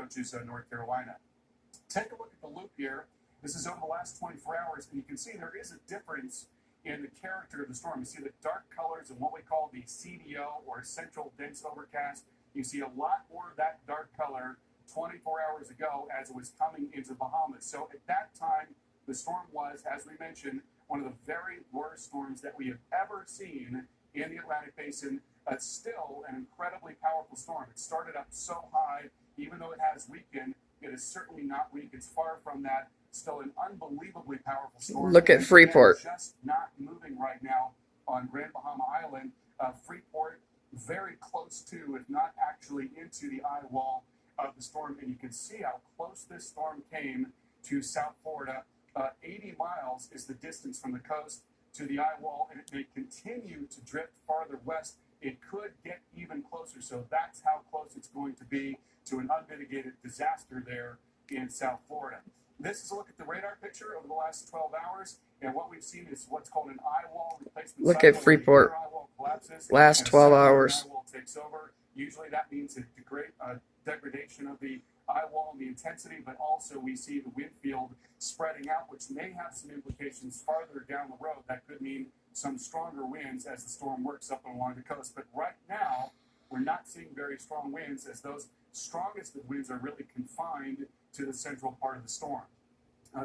which is North Carolina. Take a look at the loop here. This is over the last 24 hours, and you can see there is a difference in the character of the storm. You see the dark colors in what we call the CDO, or Central Dense Overcast. You see a lot more of that dark color 24 hours ago as it was coming into the Bahamas. So at that time, the storm was, as we mentioned, one of the very worst storms that we have ever seen in the Atlantic Basin. It's still an incredibly powerful storm. It started up so high, even though it has weakened, it is certainly not weak. It's far from that. Still an unbelievably powerful storm. Look at Freeport. Just not moving right now on Grand Bahama Island. Freeport very close to, if not actually into the eye wall of the storm. And you can see how close this storm came to South Florida. 80 miles is the distance from the coast to the eye wall, and it may continue to drift farther west. It could get even closer. So that's how close it's going to be to an unmitigated disaster there in South Florida. This is a look at the radar picture over the last 12 hours, and what we've seen is what's called an eye wall replacement. Look at Freeport. Last 12 hours. Eye wall takes over. Usually that means a degradation of the eye wall and the intensity, but also we see the wind field spreading out, which may have some implications farther down the road. That could mean some stronger winds as the storm works up along the coast. But right now, we're not seeing very strong winds, as those strongest of winds are really confined to the central part of the storm.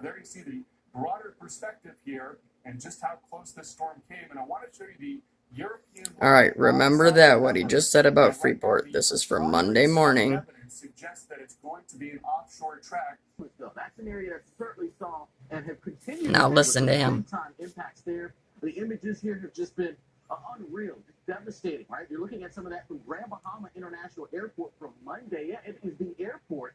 There you see the broader perspective here and just how close this storm came. And I want to show you the European... All right, remember that, what he just said about Freeport. This is from Monday morning. Suggests that it's going to be an offshore track. That's an area that certainly saw and have continued. Now listen to him. Impacts there. The images here have just been unreal, devastating, right? You're looking at some of that from Grand Bahama International Airport from Monday. Yeah, it is the airport.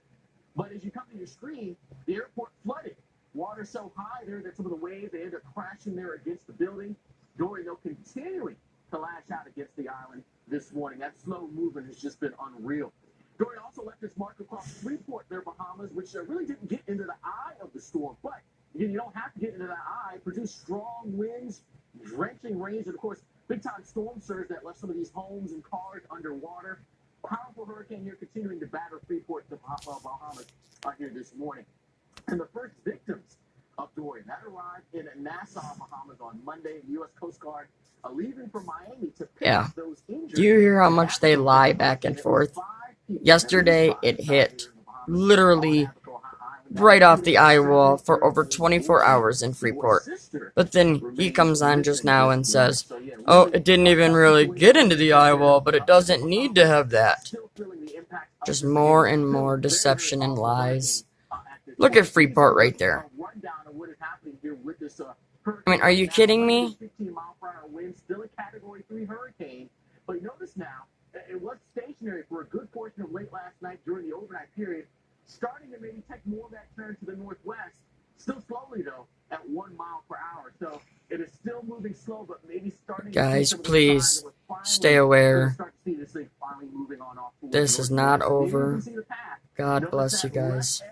But as you come to your screen, the airport flooded. Water so high there that some of the waves, they end up crashing there against the building. Dorian, though, continuing to lash out against the island this morning. That slow movement has just been unreal. Dorian also left its mark across Freeport there, Bahamas, which really didn't get into the eye of the storm. But again, you don't have to get into the eye. Produce strong winds, drenching rains, and of course, big-time storm surge that left some of these homes and cars underwater. Powerful hurricane here continuing to batter Freeport, the Bahamas, here this morning. And the first victims of Dorian, that arrived in Nassau, Bahamas on Monday. The U.S. Coast Guard leaving from Miami to pick up those injured. Do you hear how much they lie back and forth? Yesterday, it hit literally right off the eye wall for over 24 hours in Freeport. But then he comes on just now and says, oh, it didn't even really get into the eye wall, but it doesn't need to have that. Just more and more deception and lies. Look at Freeport right there. I mean, are you kidding me? 15-mile-per-hour wind, still a Category 3 hurricane. But notice now, it was stationary for a good portion of late last night during the overnight period, starting to maybe take more of that turn to the northwest. Still slowly, though, at 1 mile per hour. So it is still moving slow, but maybe starting Guys, please stay aware. This is not over. God bless you guys.